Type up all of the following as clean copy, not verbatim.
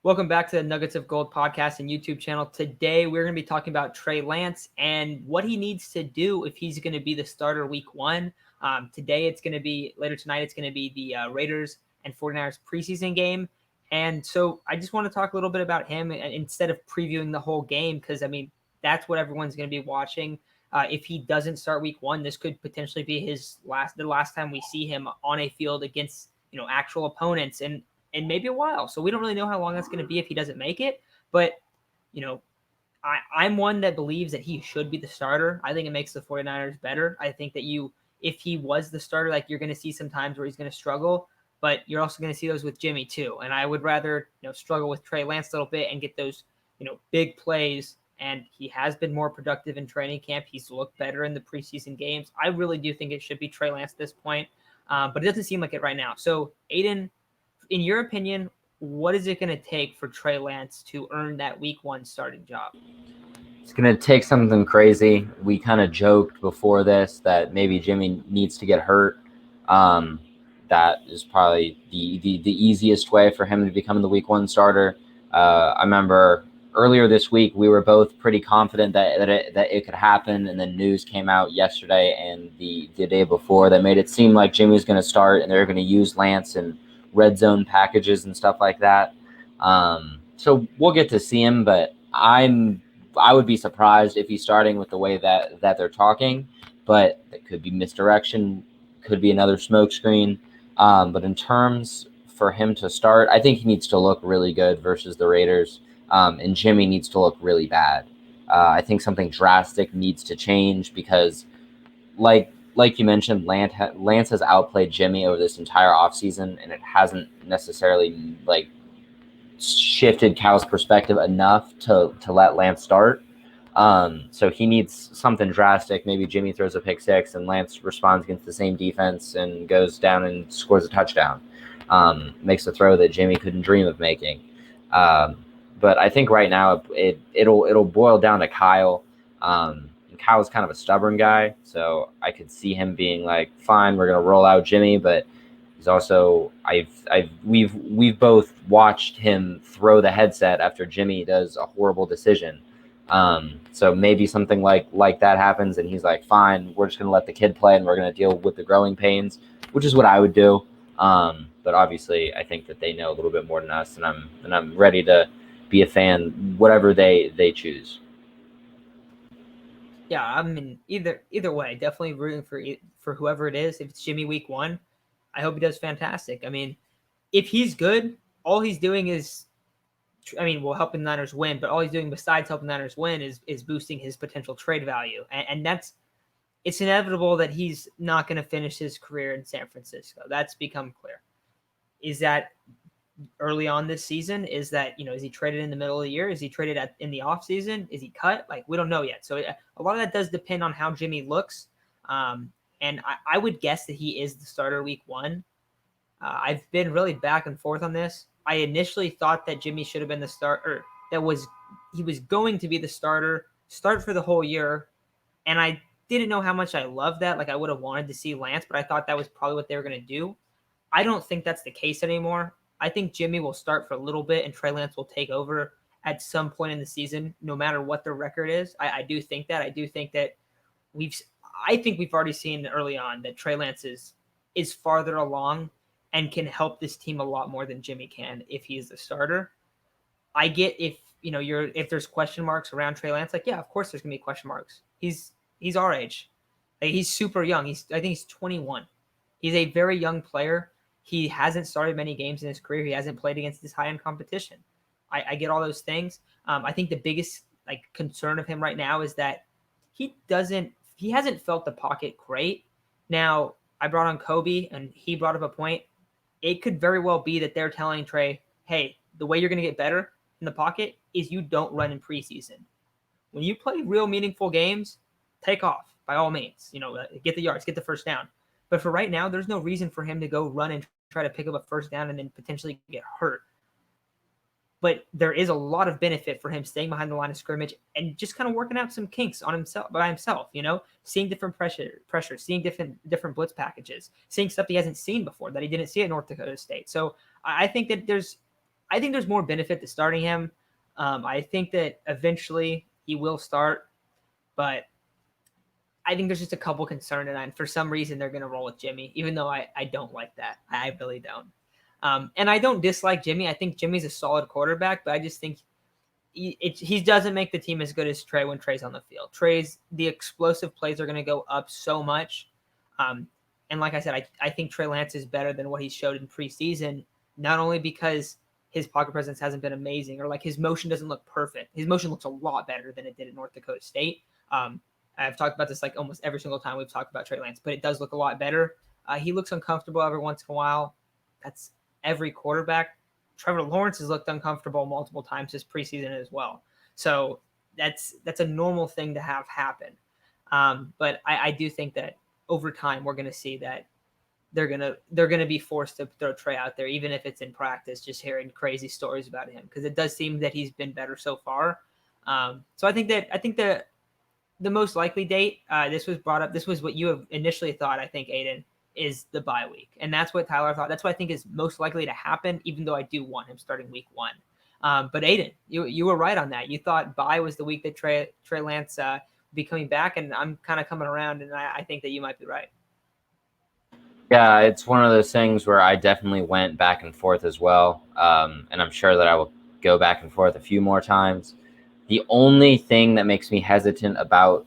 Welcome back to the Nuggets of Gold podcast and YouTube channel. Today, we're going to be talking about Trey Lance and what he needs to do if he's going to be the starter week one. Later tonight, it's going to be the Raiders and 49ers preseason game. And so I just want to talk a little bit about him instead of previewing the whole game because, that's what everyone's going to be watching. If he doesn't start week one, this could potentially be the last time we see him on a field against, actual opponents. And maybe a while. So we don't really know how long that's going to be if he doesn't make it. But, I'm one that believes that he should be the starter. I think it makes the 49ers better. I think that if he was the starter, you're going to see some times where he's going to struggle, but you're also going to see those with Jimmy too. And I would rather, struggle with Trey Lance a little bit and get those, big plays. And he has been more productive in training camp. He's looked better in the preseason games. I really do think it should be Trey Lance at this point. But it doesn't seem like it right now. So Aiden, in your opinion, what is it going to take for Trey Lance to earn that week one starting job? It's going to take something crazy. We kind of joked before this that maybe Jimmy needs to get hurt. That is probably the easiest way for him to become the week one starter. I remember earlier this week, we were both pretty confident that it could happen. And then news came out yesterday and the day before that made it seem like Jimmy was going to start and they're going to use Lance and red zone packages and stuff like that. So we'll get to see him, but I would be surprised if he's starting with the way that they're talking, but it could be misdirection, could be another smokescreen. But in terms for him to start, I think he needs to look really good versus the Raiders, and Jimmy needs to look really bad. I think something drastic needs to change because, like you mentioned, Lance has outplayed Jimmy over this entire offseason, and it hasn't necessarily shifted Cal's perspective enough to let Lance start. So he needs something drastic. Maybe Jimmy throws a pick six and Lance responds against the same defense and goes down and scores a touchdown. Makes a throw that Jimmy couldn't dream of making. But I think right now it'll boil down to Kyle. Kyle's kind of a stubborn guy, so I could see him being like, "Fine, we're gonna roll out Jimmy," but he's also we've both watched him throw the headset after Jimmy does a horrible decision. So maybe something like that happens, and he's like, "Fine, we're just gonna let the kid play, and we're gonna deal with the growing pains," which is what I would do. But obviously, I think that they know a little bit more than us, and I'm ready to be a fan, whatever they choose. Yeah, either way, definitely rooting for whoever it is. If it's Jimmy week one, I hope he does fantastic. If he's good, all he's doing is, helping the Niners win, but all he's doing besides helping the Niners win is boosting his potential trade value. And it's inevitable that he's not going to finish his career in San Francisco. That's become clear. Is that early on this season? Is that, is he traded in the middle of the year? Is he traded in the offseason? Is he cut? We don't know yet. So a lot of that does depend on how Jimmy looks. And I would guess that he is the starter week one. I've been really back and forth on this. I initially thought that Jimmy should have been the starter. He was going to be the start for the whole year. And I didn't know how much I loved that. I would have wanted to see Lance, but I thought that was probably what they were going to do. I don't think that's the case anymore. I think Jimmy will start for a little bit and Trey Lance will take over at some point in the season, no matter what the record is. I do think that. I do think that we've already seen early on that Trey Lance is farther along and can help this team a lot more than Jimmy can if he's the starter. I get if there's question marks around Trey Lance, yeah, of course there's gonna be question marks. He's our age. He's super young. I think he's 21. He's a very young player. He hasn't started many games in his career. He hasn't played against this high-end competition. I get all those things. I think the biggest concern of him right now is that he hasn't felt the pocket great. Now, I brought on Kobe, and he brought up a point. It could very well be that they're telling Trey, hey, the way you're going to get better in the pocket is you don't run in preseason. When you play real meaningful games, take off by all means. Get the yards, get the first down. But for right now, there's no reason for him to go run and try to pick up a first down and then potentially get hurt. But there is a lot of benefit for him staying behind the line of scrimmage and just kind of working out some kinks on himself by himself, seeing different pressure, seeing different blitz packages, seeing stuff he hasn't seen before that he didn't see at North Dakota State. So I think that I think there's more benefit to starting him. I think that eventually he will start, but I think there's just a couple concerns, and for some reason they're going to roll with Jimmy, even though I don't like that. I really don't. And I don't dislike Jimmy. I think Jimmy's a solid quarterback, but I just think he doesn't make the team as good as Trey when Trey's on the field. The explosive plays are going to go up so much. And like I said, I think Trey Lance is better than what he showed in preseason, not only because his pocket presence hasn't been amazing or like his motion doesn't look perfect. His motion looks a lot better than it did at North Dakota State. I've talked about this like almost every single time we've talked about Trey Lance, but it does look a lot better. He looks uncomfortable every once in a while. That's every quarterback. Trevor Lawrence has looked uncomfortable multiple times this preseason as well. So that's a normal thing to have happen. But I do think that over time we're going to see that they're gonna be forced to throw Trey out there, even if it's in practice. Just hearing crazy stories about him because it does seem that he's been better so far. So I think that the most likely date, this was brought up. This was what you have initially thought. I think Aiden is the bye week, and that's what Tyler thought. That's what I think is most likely to happen. Even though I do want him starting week 1. But Aiden, you were right on that. You thought bye was the week that Trey Lance would be coming back, and I'm kind of coming around, and I think that you might be right. Yeah, it's one of those things where I definitely went back and forth as well. And I'm sure that I will go back and forth a few more times. The only thing that makes me hesitant about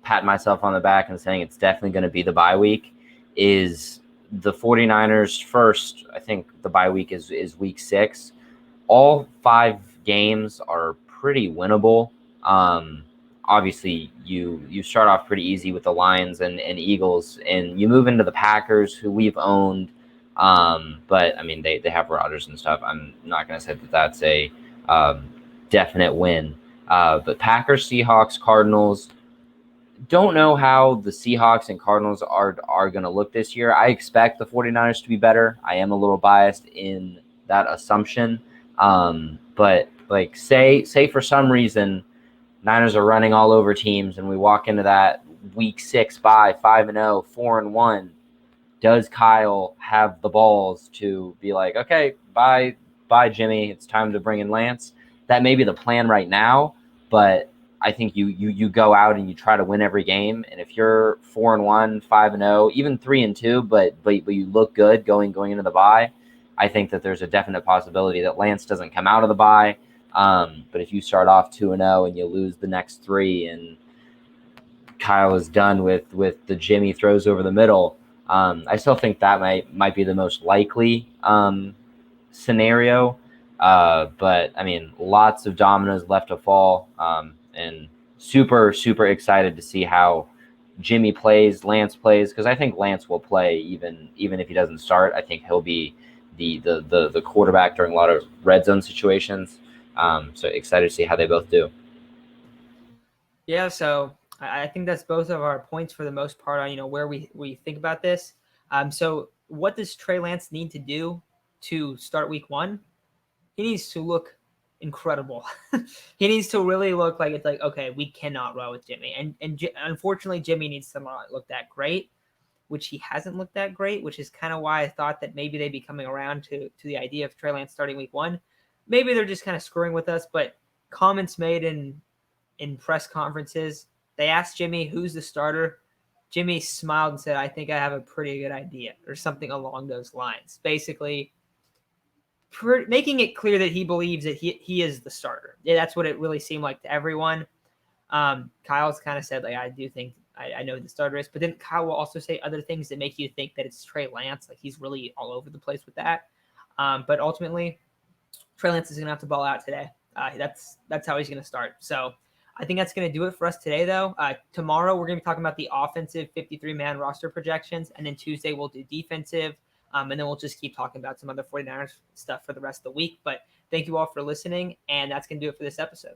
patting myself on the back and saying it's definitely going to be the bye week is the 49ers first. I think the bye week is week 6. All 5 games are pretty winnable. Obviously, you start off pretty easy with the Lions and Eagles, and you move into the Packers, who we've owned. But I mean, they have Rodgers and stuff. I'm not going to say that that's a definite win. But Packers, Seahawks, Cardinals. Don't know how the Seahawks and Cardinals are going to look this year. I expect the 49ers to be better. I am a little biased in that assumption. But like say for some reason Niners are running all over teams and we walk into that week 6 bye 5-0, 4-1. Does Kyle have the balls to be like, okay, bye Jimmy, it's time to bring in Lance? That may be the plan right now, but I think you go out and you try to win every game. And if you're 4-1, 5-0, even 3-2, but you look good going into the bye, I think that there's a definite possibility that Lance doesn't come out of the bye. But if you start off 2-0 and you lose the next 3 and Kyle is done with the Jimmy throws over the middle, I still think that might be the most likely scenario. But I mean, lots of dominoes left to fall, and super excited to see how Jimmy plays, Lance plays, because I think Lance will play even if he doesn't start. I think he'll be the quarterback during a lot of red zone situations. So excited to see how they both do. Yeah, so I think that's both of our points for the most part on where we think about this. So what does Trey Lance need to do to start week 1? He needs to look incredible. He needs to really look like it's like, okay, we cannot roll with Jimmy. And unfortunately, Jimmy needs to not look that great, which he hasn't looked that great, which is kind of why I thought that maybe they'd be coming around to the idea of Trey Lance starting week 1. Maybe they're just kind of screwing with us, but comments made in press conferences, they asked Jimmy, who's the starter? Jimmy smiled and said, I think I have a pretty good idea, or something along those lines. Basically, making it clear that he believes that he is the starter. Yeah, that's what it really seemed like to everyone. Kyle's kind of said, like, I do think I know who the starter is, but then Kyle will also say other things that make you think that it's Trey Lance. Like, he's really all over the place with that. But ultimately, Trey Lance is going to have to ball out today. That's how he's going to start. So I think that's going to do it for us today, though. Tomorrow, we're going to be talking about the offensive 53-man roster projections, and then Tuesday we'll do defensive, and then we'll just keep talking about some other 49ers stuff for the rest of the week. But thank you all for listening, and that's going to do it for this episode.